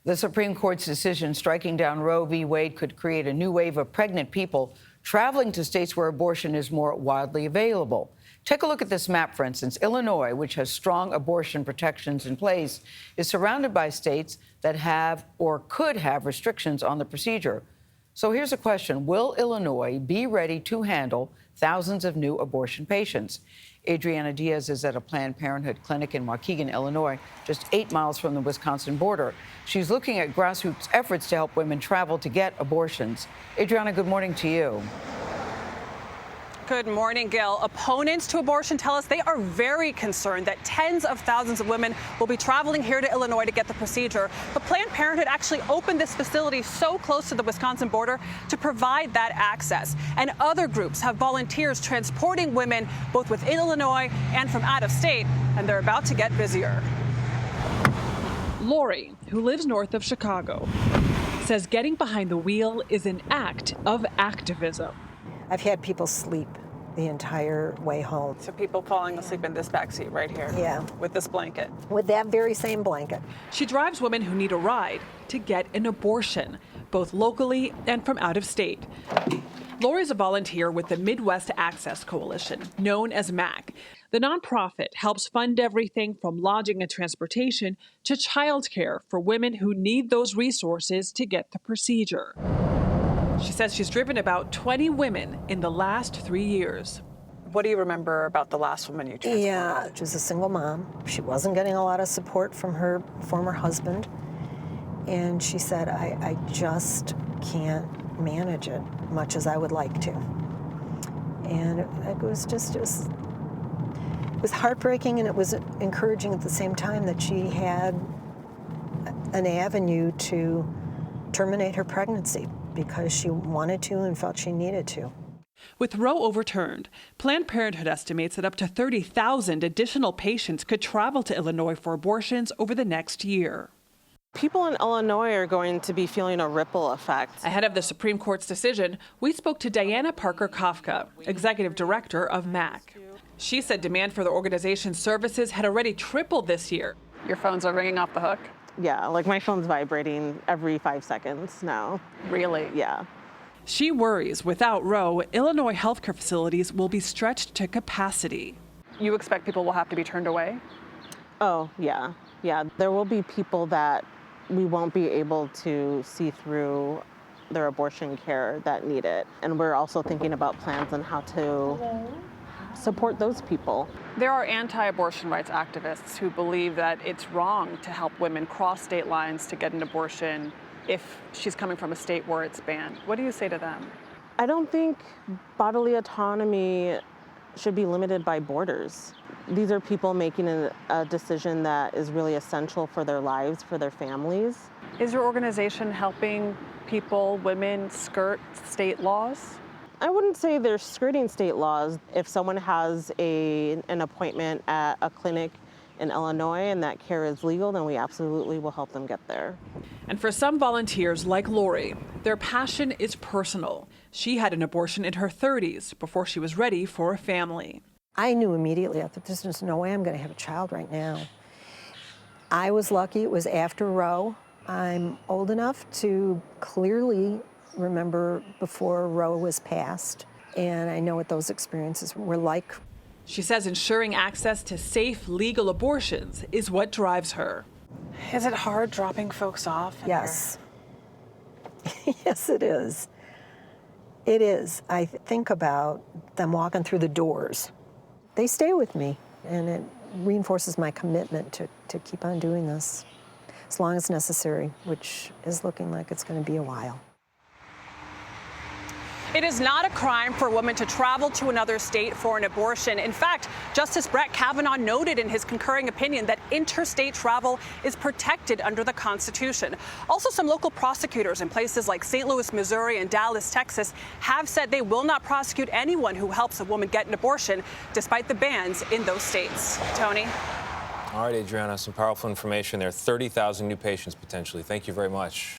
The Supreme Court's decision striking down Roe v. Wade could create a new wave of pregnant people traveling to states where abortion is more widely available. Take a look at this map, for instance. Illinois, which has strong abortion protections in place, is surrounded by states that have or could have restrictions on the procedure. So here's a question. Will Illinois be ready to handle thousands of new abortion patients? Adriana Diaz is at a Planned Parenthood clinic in Waukegan, Illinois, just 8 miles from the Wisconsin border. She's looking at grassroots efforts to help women travel to get abortions. Adriana, good morning to you. Good morning, Gail. Opponents to abortion tell us they are very concerned that tens of thousands of women will be traveling here to Illinois to get the procedure. But Planned Parenthood actually opened this facility so close to the Wisconsin border to provide that access. And other groups have volunteers transporting women both within Illinois and from out of state, and they're about to get busier. Lori, who lives north of Chicago, says getting behind the wheel is an act of activism. I've had people sleep the entire way home. So people falling asleep in this backseat right here. Yeah. With this blanket. With that very same blanket. She drives women who need a ride to get an abortion, both locally and from out of state. Lori's a volunteer with the Midwest Access Coalition, known as MAC. The nonprofit helps fund everything from lodging and transportation to childcare for women who need those resources to get the procedure. She says she's driven about 20 women in the last 3 years. What do you remember about the last woman you transported? Yeah, she was a single mom. She wasn't getting a lot of support from her former husband. And she said, I just can't manage it much as I would like to. And it was it was heartbreaking, and it was encouraging at the same time that she had an avenue to terminate her pregnancy because she wanted to and felt she needed to. With Roe overturned, Planned Parenthood estimates that up to 30,000 additional patients could travel to Illinois for abortions over the next year. People in Illinois are going to be feeling a ripple effect. Ahead of the Supreme Court's decision, we spoke to Diana Parker Kafka, executive director of MAC. She said demand for the organization's services had already tripled this year. Your phones are ringing off the hook? Yeah, like my phone's vibrating every 5 seconds now. Really? Yeah. She worries without Roe, Illinois healthcare facilities will be stretched to capacity. You expect people will have to be turned away? Oh, yeah. Yeah, there will be people that we won't be able to see through their abortion care that need it. And we're also thinking about plans on how to support those people. There are anti-abortion rights activists who believe that it's wrong to help women cross state lines to get an abortion if she's coming from a state where it's banned. What do you say to them? I don't think bodily autonomy should be limited by borders. These are people making a decision that is really essential for their lives, for their families. Is your organization helping people, women, skirt state laws? I wouldn't say they're skirting state laws. If someone has an appointment at a clinic in Illinois and that care is legal, then we absolutely will help them get there. And for some volunteers like Lori, their passion is personal. She had an abortion in her 30s before she was ready for a family. I knew immediately, I thought, there's just no way I'm going to have a child right now. I was lucky. It was after Roe. I'm old enough to clearly remember before Roe was passed, and I know what those experiences were like. She says ensuring access to safe, legal abortions is what drives her. Is it hard dropping folks off? Yes. Yes, it is. It is. I think about them walking through the doors. They stay with me, and it reinforces my commitment to keep on doing this as long as necessary, which is looking like it's going to be a while. It is not a crime for a woman to travel to another state for an abortion. In fact, Justice Brett Kavanaugh noted in his concurring opinion that interstate travel is protected under the Constitution. Also, some local prosecutors in places like St. Louis, Missouri, and Dallas, Texas, have said they will not prosecute anyone who helps a woman get an abortion, despite the bans in those states. Tony? All right, Adriana, some powerful information there. 30,000 new patients potentially. Thank you very much.